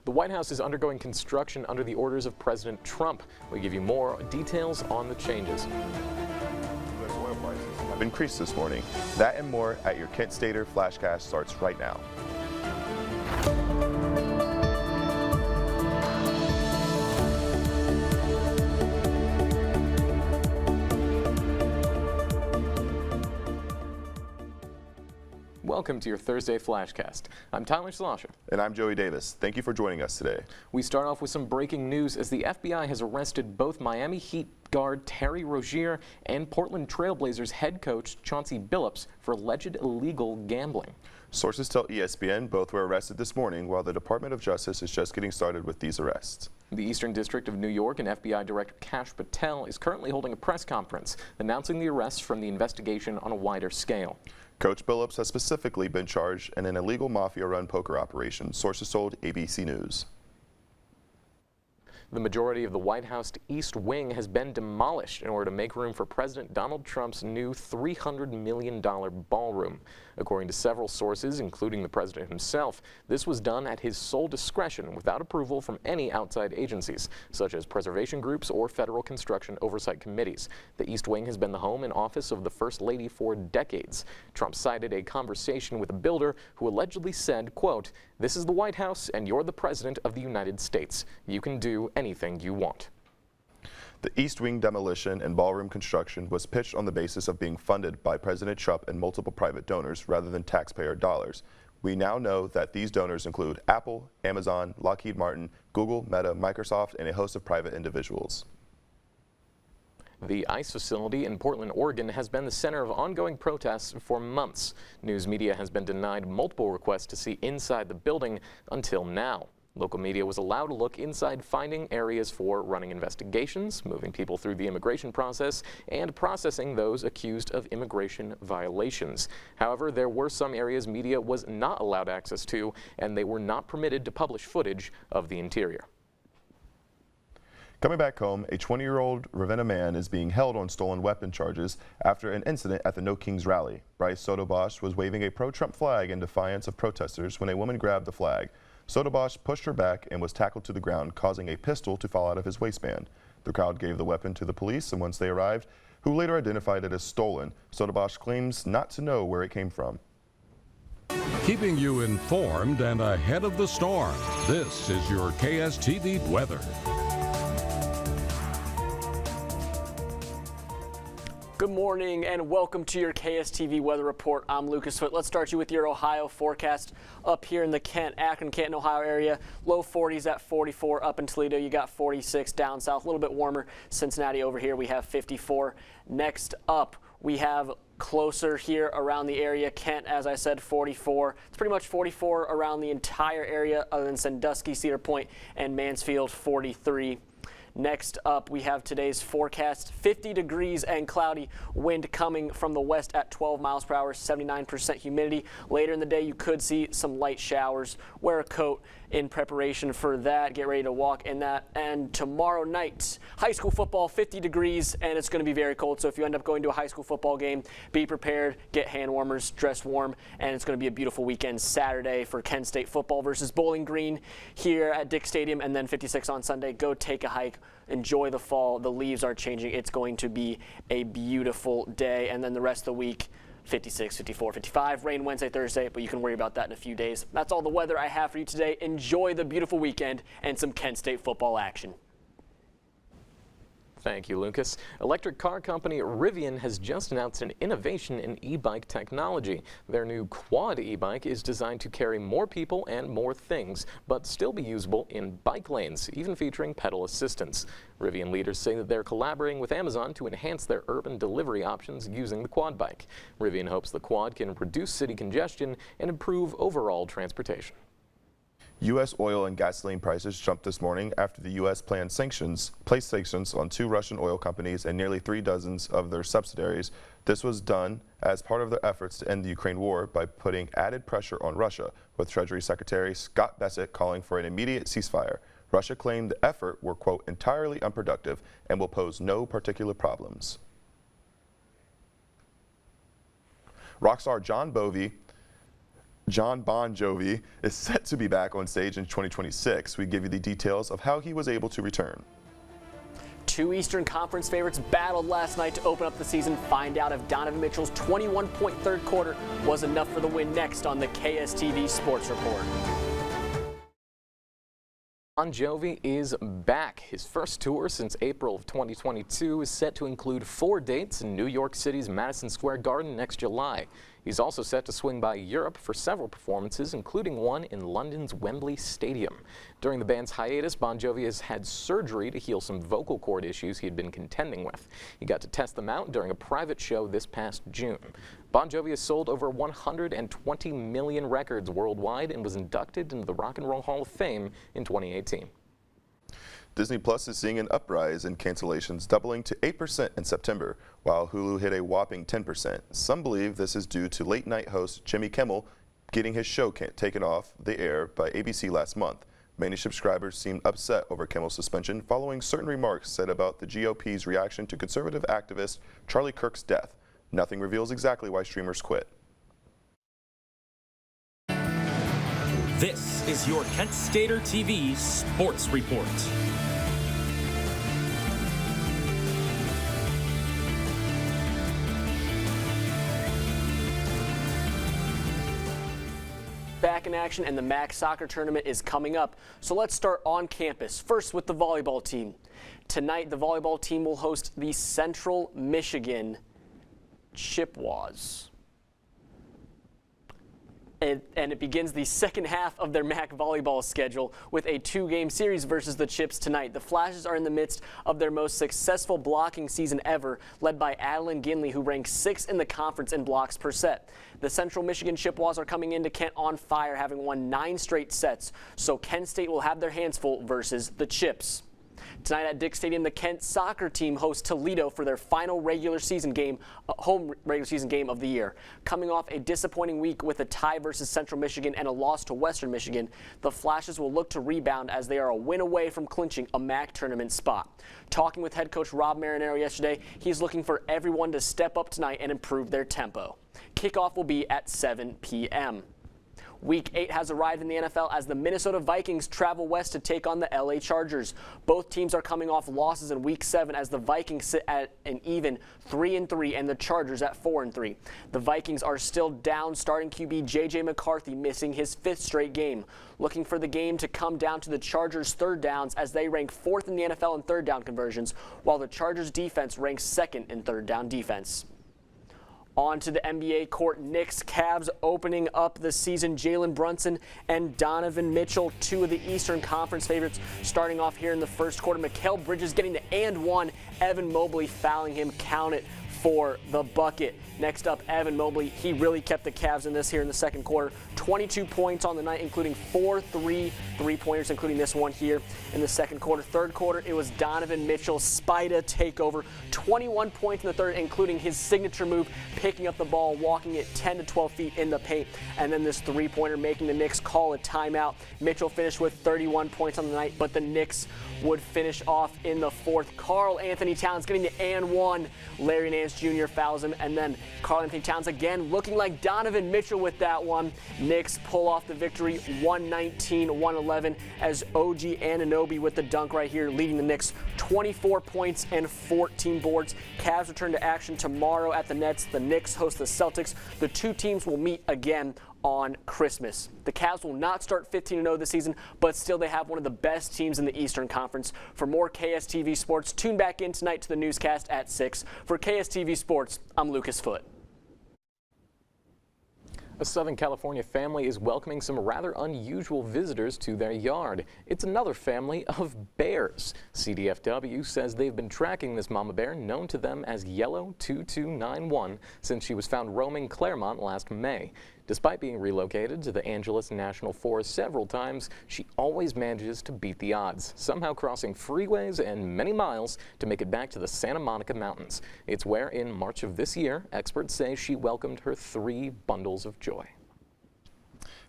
The White House is undergoing construction under the orders of President Trump. We give you more details on the changes. U.S. oil prices have increased this morning. That and more at your Kent Stater Flashcast starts right now. Welcome to your Thursday Flashcast. I'm Tyler Slosher. And I'm Joey Davis. Thank you for joining us today. We start off with some breaking news as the FBI has arrested both Miami Heat guard Terry Rozier and Portland Trailblazers head coach Chauncey Billups for alleged illegal gambling. Sources tell ESPN both were arrested this morning while the Department of Justice is just getting started with these arrests. The Eastern District of New York and FBI Director Kash Patel is currently holding a press conference announcing the arrests from the investigation on a wider scale. Coach Billups has specifically been charged in an illegal mafia-run poker operation, sources told ABC News. The majority of the White House East Wing has been demolished in order to make room for President Donald Trump's new $300 million ballroom. According to several sources, including the president himself, this was done at his sole discretion without approval from any outside agencies, such as preservation groups or federal construction oversight committees. The East Wing has been the home and office of the First Lady for decades. Trump cited a conversation with a builder who allegedly said, quote, "This is the White House and you're the President of the United States. You can do anything you want." The East Wing demolition and ballroom construction was pitched on the basis of being funded by President Trump and multiple private donors rather than taxpayer dollars. We now know that these donors include Apple, Amazon, Lockheed Martin, Google, Meta, Microsoft, and a host of private individuals. The ICE facility in Portland, Oregon has been the center of ongoing protests for months. News media has been denied multiple requests to see inside the building until now. Local media was allowed to look inside, finding areas for running investigations, moving people through the immigration process, and processing those accused of immigration violations. However, there were some areas media was not allowed access to, and they were not permitted to publish footage of the interior. Coming back home, a 20-year-old Ravenna man is being held on stolen weapon charges after an incident at the No Kings rally. Bryce Sotobosch was waving a pro-Trump flag in defiance of protesters when a woman grabbed the flag. Sotobosch pushed her back and was tackled to the ground, causing a pistol to fall out of his waistband. The crowd gave the weapon to the police, and once they arrived, who later identified it as stolen, Sotobosch claims not to know where it came from. Keeping you informed and ahead of the storm, this is your KSTV weather. Good morning and welcome to your KSTV Weather Report. I'm Lucas Foote. Let's start you with your Ohio forecast. Up here in the Akron, Canton, Ohio area, low 40s at 44. Up in Toledo, you got 46. Down south, a little bit warmer. Cincinnati over here, we have 54. Next up, we have closer here around the area. Kent, as I said, 44. It's pretty much 44 around the entire area other than Sandusky, Cedar Point, and Mansfield, 43. Next up, we have today's forecast, 50 degrees and cloudy, wind coming from the west at 12 miles per hour, 79% humidity. Later in the day, you could see some light showers. Wear a coat in preparation for that. Get ready to walk in that. And tomorrow night, high school football, 50 degrees, and it's going to be very cold. So if you end up going to a high school football game, be prepared, get hand warmers, dress warm, and it's going to be a beautiful weekend Saturday for Kent State football versus Bowling Green here at Dick Stadium, and then 56 on Sunday. Go take a hike. Enjoy the fall. The leaves are changing. It's going to be a beautiful day. And then the rest of the week, 56, 54, 55. Rain Wednesday, Thursday, but you can worry about that in a few days. That's all the weather I have for you today. Enjoy the beautiful weekend and some Kent State football action. Thank you, Lucas. Electric car company Rivian has just announced an innovation in e-bike technology. Their new quad e-bike is designed to carry more people and more things, but still be usable in bike lanes, even featuring pedal assistance. Rivian leaders say that they're collaborating with Amazon to enhance their urban delivery options using the quad bike. Rivian hopes the quad can reduce city congestion and improve overall transportation. U.S. oil and gasoline prices jumped this morning after the U.S. placed sanctions on 2 Russian oil companies and nearly 3 dozen of their subsidiaries. This was done as part of their efforts to end the Ukraine war by putting added pressure on Russia, with Treasury Secretary Scott Bessent calling for an immediate ceasefire. Russia claimed the effort were, quote, entirely unproductive and will pose no particular problems. Rock star John Bovey John Bon Jovi is set to be back on stage in 2026. We give you the details of how he was able to return. Two Eastern Conference favorites battled last night to open up the season. Find out if Donovan Mitchell's 21-point third quarter was enough for the win next on the KSTV Sports Report. Bon Jovi is back. His first tour since April of 2022 is set to include 4 dates in New York City's Madison Square Garden next July. He's also set to swing by Europe for several performances, including one in London's Wembley Stadium. During the band's hiatus, Bon Jovi has had surgery to heal some vocal cord issues he had been contending with. He got to test them out during a private show this past June. Bon Jovi has sold over 120 million records worldwide and was inducted into the Rock and Roll Hall of Fame in 2018. Disney Plus is seeing an uprise in cancellations, doubling to 8% in September, while Hulu hit a whopping 10%. Some believe this is due to late-night host Jimmy Kimmel getting his show taken off the air by ABC last month. Many subscribers seemed upset over Kimmel's suspension following certain remarks said about the GOP's reaction to conservative activist Charlie Kirk's death. Nothing reveals exactly why streamers quit. This is your Kent Stater TV Sports Report. Back in action, and the MAC soccer tournament is coming up. So let's start on campus. First with the volleyball team. Tonight, the volleyball team will host the Central Michigan Chippewas. And it begins the second half of their MAC volleyball schedule with a 2-game series versus the Chips tonight. The Flashes are in the midst of their most successful blocking season ever, led by Adeline Ginley, who ranks 6th in the conference in blocks per set. The Central Michigan Chippewas are coming into Kent on fire, having won 9 straight sets, so Kent State will have their hands full versus the Chips. Tonight at Dick Stadium, the Kent soccer team hosts Toledo for their final home regular season game of the year. Coming off a disappointing week with a tie versus Central Michigan and a loss to Western Michigan, the Flashes will look to rebound as they are a win away from clinching a MAC tournament spot. Talking with head coach Rob Marinaro yesterday, he's looking for everyone to step up tonight and improve their tempo. Kickoff will be at 7 p.m. Week 8 has arrived in the NFL as the Minnesota Vikings travel west to take on the LA Chargers. Both teams are coming off losses in Week 7 as the Vikings sit at an even 3-3 and the Chargers at 4-3. The Vikings are still down starting QB J.J. McCarthy, missing his 5th straight game. Looking for the game to come down to the Chargers' third downs as they rank 4th in the NFL in third down conversions, while the Chargers' defense ranks 2nd in third down defense. On to the NBA court. Knicks Cavs opening up the season. Jalen Brunson and Donovan Mitchell, 2 of the Eastern Conference favorites, starting off here in the first quarter. Mikal Bridges getting the and one. Evan Mobley fouling him. Count it for the bucket. Next up, Evan Mobley. He really kept the Cavs in this here in the second quarter. 22 points on the night, including 4 three-pointers, including this one here in the second quarter. Third quarter, it was Donovan Mitchell's Spida takeover. 21 points in the third, including his signature move, picking up the ball, walking it 10 to 12 feet in the paint, and then this three-pointer making the Knicks call a timeout. Mitchell finished with 31 points on the night, but the Knicks would finish off in the fourth. Karl Anthony Towns getting the and one. Larry Nance Jr. fouls him, and then Karl Anthony Towns again looking like Donovan Mitchell with that one. Knicks pull off the victory 119-111 as OG Anunoby with the dunk right here, leading the Knicks 24 points and 14 boards. Cavs return to action tomorrow at the Nets. The Knicks host the Celtics. The two teams will meet again on Christmas. The Cavs will not start 15-0 this season, but still they have one of the best teams in the Eastern Conference. For more KSTV Sports, tune back in tonight to the newscast at 6. For KSTV Sports, I'm Lucas Foote. A Southern California family is welcoming some rather unusual visitors to their yard. It's another family of bears. CDFW says they've been tracking this mama bear, known to them as Yellow 2291, since she was found roaming Claremont last May. Despite being relocated to the Angeles National Forest several times, she always manages to beat the odds, somehow crossing freeways and many miles to make it back to the Santa Monica Mountains. It's where, in March of this year, experts say she welcomed her 3 bundles of joy.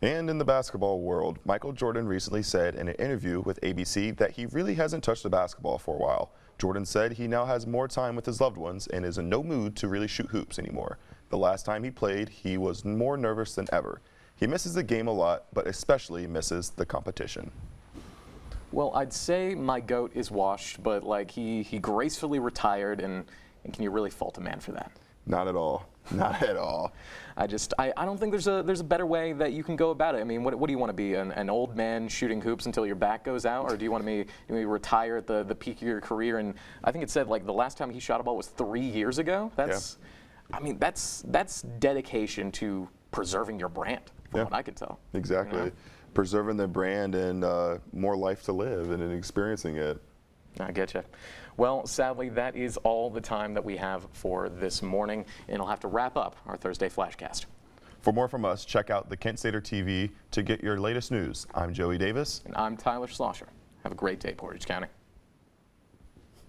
And in the basketball world, Michael Jordan recently said in an interview with ABC that he really hasn't touched the basketball for a while. Jordan said he now has more time with his loved ones and is in no mood to really shoot hoops anymore. The last time he played, he was more nervous than ever. He misses the game a lot, but especially misses the competition. Well, I'd say my goat is washed, but like he gracefully retired, and can you really fault a man for that? Not at all. Not at all. I don't think there's a better way that you can go about it. I mean, what do you want to be, an old man shooting hoops until your back goes out, or do you want to be retire at the peak of your career? And I think it said like the last time he shot a ball was 3 years ago. I mean, that's dedication to preserving your brand, from what I can tell. Exactly. You know? Preserving the brand and more life to live and experiencing it. I get you. Well, sadly, that is all the time that we have for this morning, and it'll have to wrap up our Thursday Flashcast. For more from us, check out the Kent Stater TV to get your latest news. I'm Joey Davis. And I'm Tyler Schlosser. Have a great day, Portage County.